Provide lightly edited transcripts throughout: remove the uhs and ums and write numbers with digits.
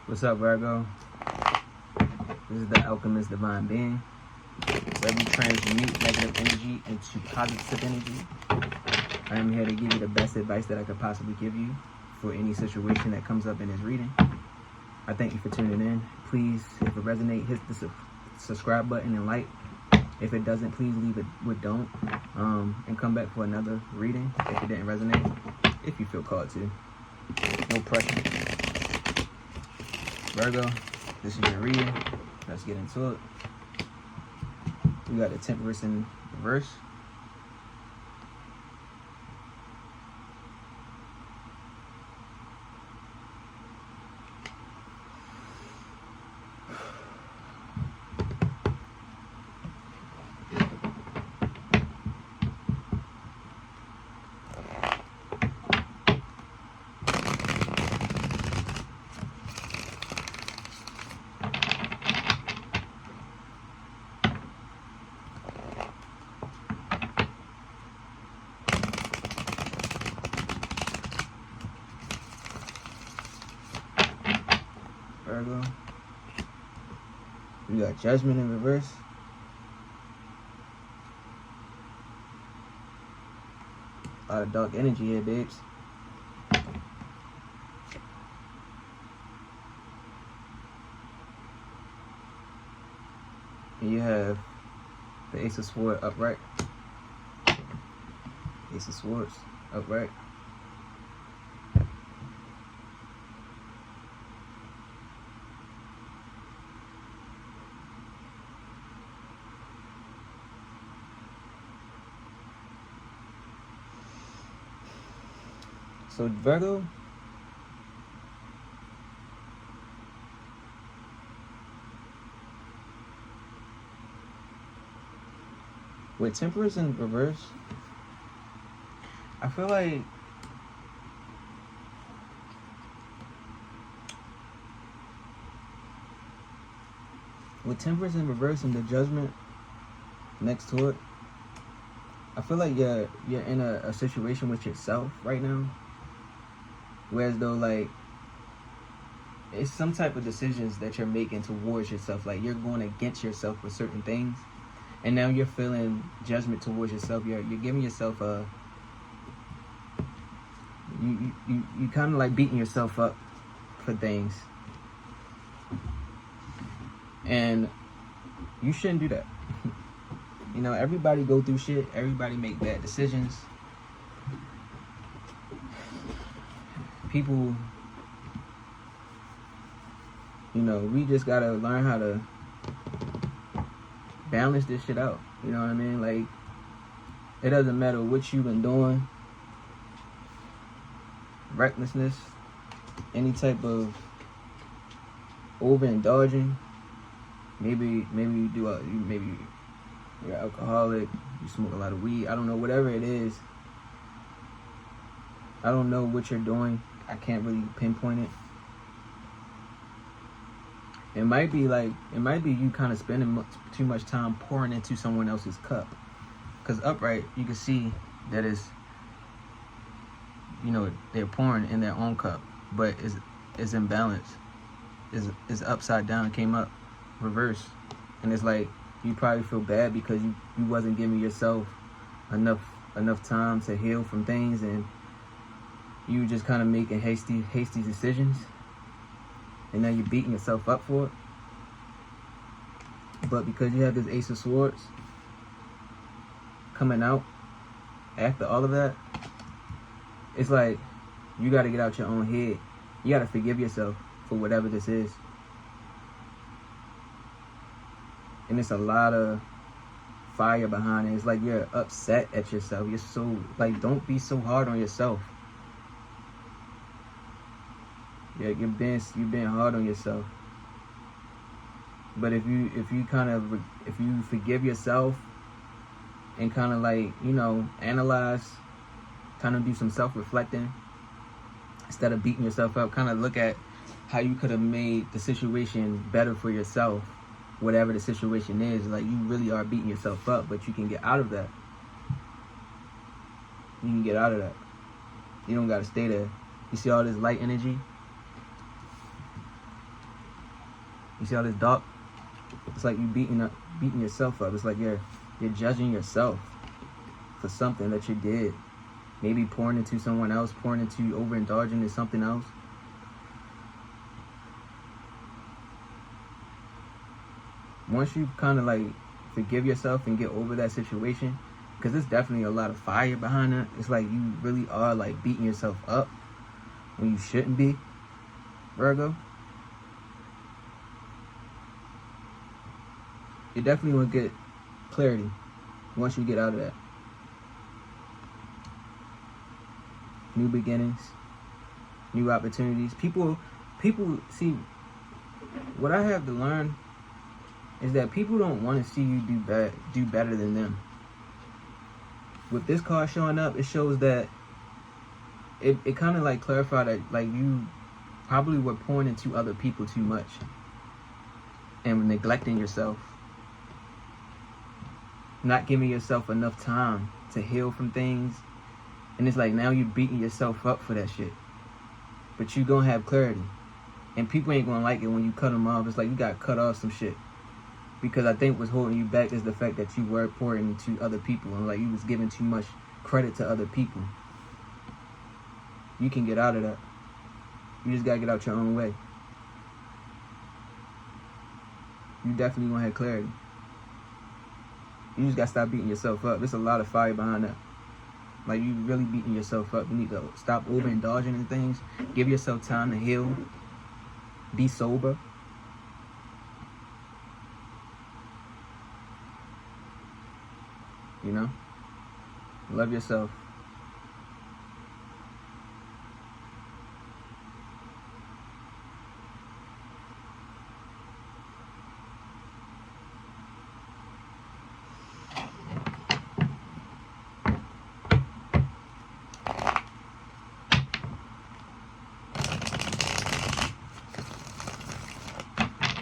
What's up, Virgo? This is the Alchemist Divine Being, where we transmute negative energy into positive energy. I am here to give you the best advice that I could possibly give you for any situation that comes up in this reading. I thank you for tuning in. Please, if it resonates, hit the subscribe button and like. If it doesn't, please leave it with don't. And come back for another reading if it didn't resonate, if you feel called to. No pressure. Virgo, this is your reading. Let's get into it. We got the Temperance in reverse. Virgo. We got Judgment in reverse. A lot of dark energy here, babes. And you have the Ace of Swords upright. Ace of Swords upright. So Virgo, with Temperance in reverse, I feel like with Temperance in reverse and the Judgment next to it, I feel like you're in a situation with yourself right now. Whereas though, like, it's some type of decisions that you're making towards yourself. Like, you're going against yourself with certain things. And now you're feeling judgment towards yourself. You're giving yourself a... You kind of like beating yourself up for things. And you shouldn't do that. You know, everybody go through shit. Everybody make bad decisions. People, you know, we just gotta learn how to balance this shit out. You know what I mean? Like, it doesn't matter what you've been doing. Recklessness, any type of overindulging. Maybe you do maybe you're alcoholic. You smoke a lot of weed. I don't know. Whatever it is. I don't know what you're doing. I can't really pinpoint it. It might be you kind of spending too much time pouring into someone else's cup. Because upright, you can see that it's, you know, they're pouring in their own cup, but it's imbalance. It's upside down, came up, reverse. And it's like, you probably feel bad because you wasn't giving yourself enough time to heal from things, and you just kind of making hasty decisions, and now you're beating yourself up for it. But because you have this Ace of Swords coming out after all of that, it's like you got to get out your own head. You got to forgive yourself for whatever this is. And it's a lot of fire behind it. It's like you're upset at yourself. You're so, like, don't be so hard on yourself. Yeah, you're being hard on yourself. But if you forgive yourself and kind of, like, you know, analyze, kind of do some self-reflecting instead of beating yourself up, kind of look at how you could have made the situation better for yourself, whatever the situation is. Like, you really are beating yourself up, but you can get out of that. You can get out of that. You don't got to stay there. You see all this light energy? You see all this dark? It's like you beating yourself up. It's like you're judging yourself for something that you did. Maybe pouring into someone else, pouring into overindulging in something else. Once you kind of like forgive yourself and get over that situation, because there's definitely a lot of fire behind it. It's like you really are like beating yourself up when you shouldn't be, Virgo. You definitely want to get clarity once you get out of that. New beginnings, new opportunities. People see, what I have to learn is that people don't want to see you do better than them. With this card showing up, it shows that it kind of like clarified that like you probably were pouring into other people too much and neglecting yourself, not giving yourself enough time to heal from things. And it's like now you're beating yourself up for that shit, but you gonna have clarity, and people ain't gonna like it when you cut them off. It's like you got cut off some shit, because I think what's holding you back is the fact that you were pouring into other people, and like you was giving too much credit to other people. You can get out of that. You just gotta get out your own way. You definitely gonna have clarity. You just gotta stop beating yourself up. There's a lot of fire behind that. Like, you really beating yourself up. You need to stop overindulging in things. Give yourself time to heal. Be sober. You know? Love yourself.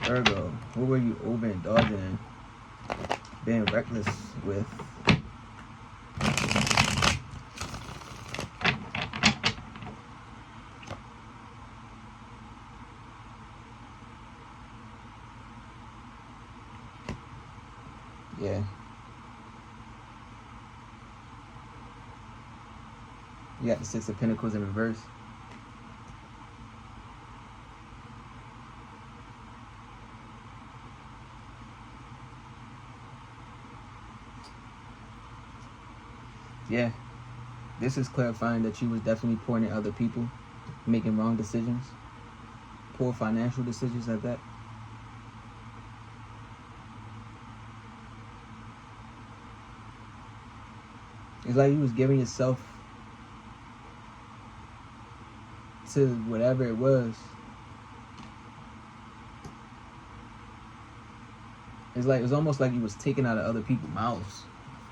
Virgo, what were you overindulging in? Being reckless with? Yeah. You got the Six of Pentacles in reverse. Yeah, this is clarifying that you was definitely pouring at other people, making wrong decisions, poor financial decisions at that. It's like you was giving yourself to whatever it was. It's like, it was almost like you was taking out of other people's mouths.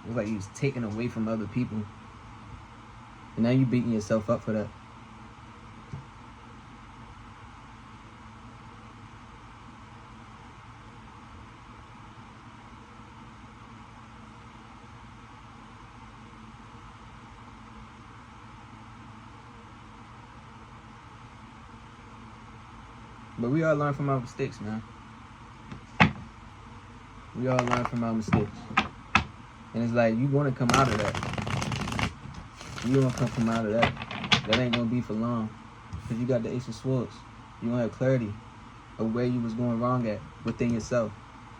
It was like you was taking away from other people. And now you beating yourself up for that. But we all learn from our mistakes, man. We all learn from our mistakes. And it's like, you want to come out of that. You want to come out of that. That ain't going to be for long. Because you got the Ace of Swords. You're going to have clarity of where you was going wrong at within yourself.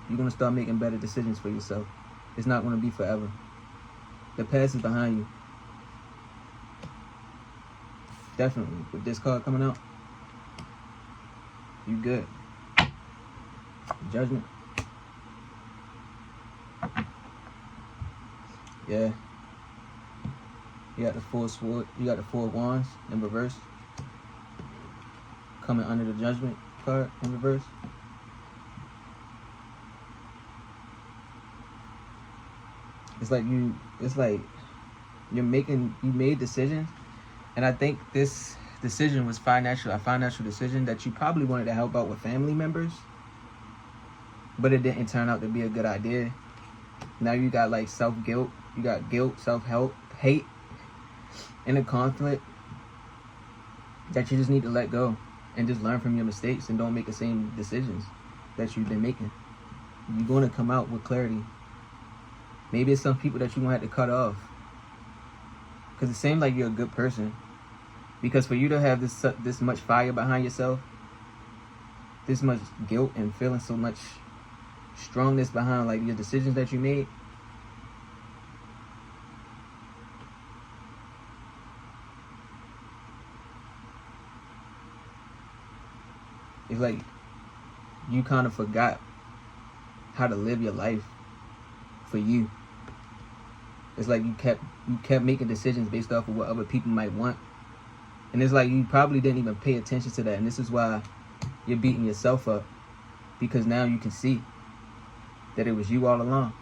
You're going to start making better decisions for yourself. It's not going to be forever. The past is behind you. Definitely. With this card coming out, you good. Judgment. Yeah. You got the Four of Swords. You got the Four of Wands in reverse. Coming under the Judgment card in reverse. It's like you made decisions, and I think this decision was a financial decision that you probably wanted to help out with family members, but it didn't turn out to be a good idea. Now you got like self-guilt, you got guilt, self-help, hate, and a conflict that you just need to let go and just learn from your mistakes and don't make the same decisions. that you've been making. You're going to come out with clarity. Maybe it's some people that you're going to have to cut off. Because it seems like you're a good person. Because for you to have this much fire behind yourself, this much guilt and feeling so much strongness behind like your decisions that you made, it's like you kind of forgot how to live your life for you. It's like you kept making decisions based off of what other people might want. And it's like you probably didn't even pay attention to that. And this is why you're beating yourself up. Because now you can see that it was you all along.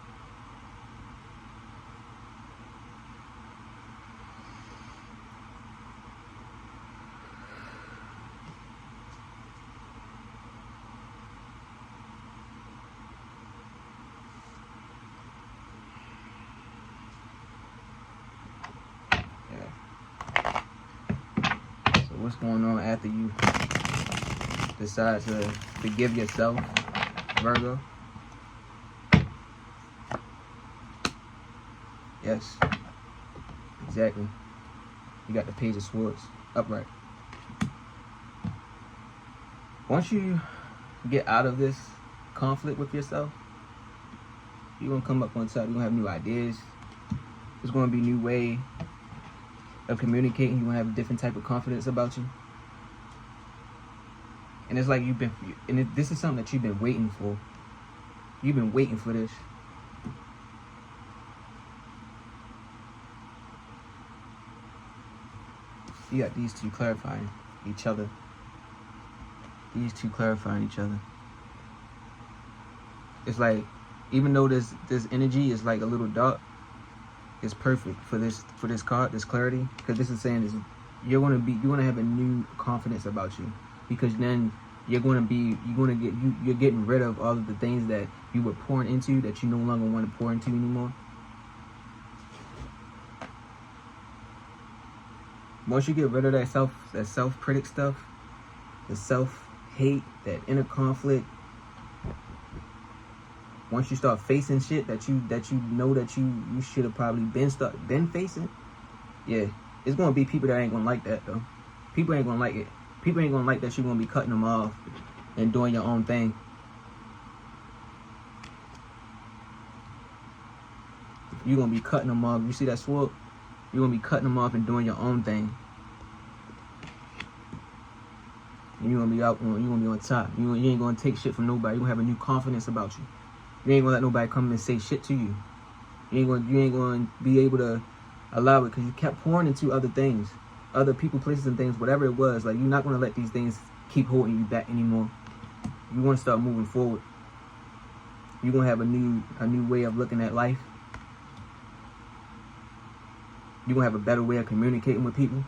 What's going on after you decide to forgive yourself, Virgo? Yes, exactly. You got the Page of Swords upright. Once you get out of this conflict with yourself, you're going to come up on top. You're going to have new ideas. There's going to be a new way of communicating. You're going to have a different type of confidence about you. And it's like this is something that you've been waiting for. You've been waiting for this. You got these two clarifying each other. These two clarifying each other. It's like, even though this energy is like a little dark, it's perfect for this card, this clarity, because this is saying is you're gonna have a new confidence about you, because then you're getting rid of all of the things that you were pouring into that you no longer want to pour into anymore. Once you get rid of that self-critic stuff, the self-hate, that inner conflict, once you start facing shit that you know that you should have probably been facing, yeah, it's gonna be people that ain't gonna like that though. People ain't gonna like it. People ain't gonna like that you're gonna be cutting them off and doing your own thing. You're gonna be cutting them off. You see that sword? You're gonna be cutting them off and doing your own thing. And you're gonna be out. You're gonna be on top. You ain't gonna take shit from nobody. You're gonna have a new confidence about you. You ain't gonna let nobody come and say shit to you. You ain't gonna be able to allow it because you kept pouring into other things, other people, places, and things, whatever it was. Like, you're not gonna let these things keep holding you back anymore. You want to start moving forward. You're gonna have a new way of looking at life. You're gonna have a better way of communicating with people.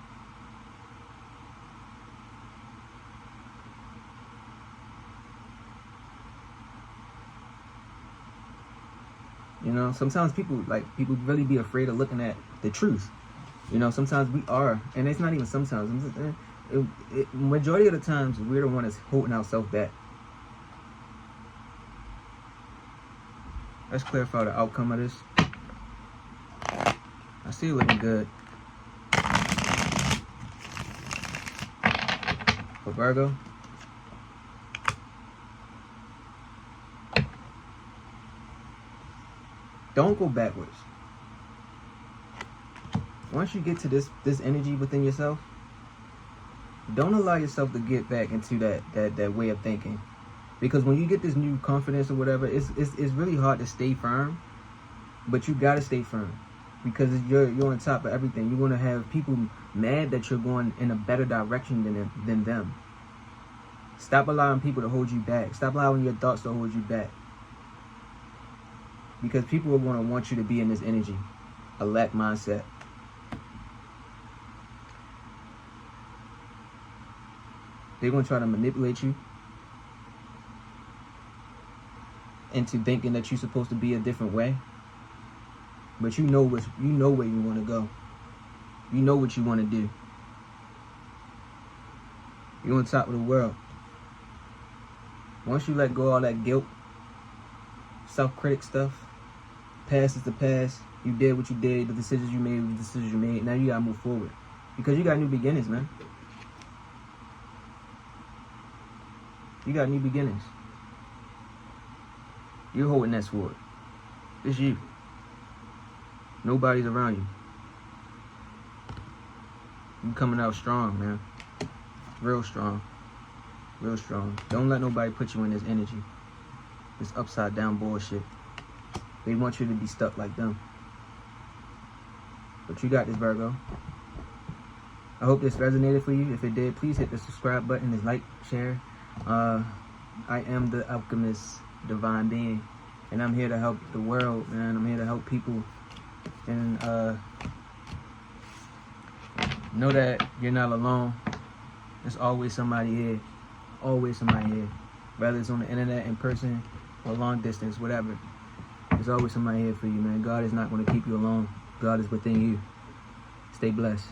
You know, sometimes people really be afraid of looking at the truth. You know, sometimes we are, and it's not even sometimes. Majority of the times, we're the one that's holding ourselves back. Let's clarify the outcome of this. I see it looking good. For Virgo. Don't go backwards. Once you get to this energy within yourself, don't allow yourself to get back into that way of thinking. Because when you get this new confidence or whatever, it's really hard to stay firm. But you gotta stay firm. Because you're on top of everything. You're gonna have people mad that you're going in a better direction than them. Stop allowing people to hold you back. Stop allowing your thoughts to hold you back. Because people are going to want you to be in this energy, a lack mindset. They're going to try to manipulate you into thinking that you're supposed to be a different way. But you know where you want to go. You know what you want to do. You're on top of the world. Once you let go of all that guilt, self-critic stuff, past is the past. You did what you did. The decisions you made were the decisions you made. Now you gotta move forward. Because you got new beginnings, man. You got new beginnings. You're holding that sword. It's you. Nobody's around you. You coming out strong, man. Real strong. Real strong. Don't let nobody put you in this energy. This upside down bullshit. They want you to be stuck like them. But you got this, Virgo. I hope this resonated for you. If it did, please hit the subscribe button and like, share. I am the alchemist, divine being. And I'm here to help the world, man. I'm here to help people. And know that you're not alone. There's always somebody here. Always somebody here. Whether it's on the internet, in person, or long distance, whatever. There's always somebody here for you, man. God is not going to keep you alone. God is within you. Stay blessed.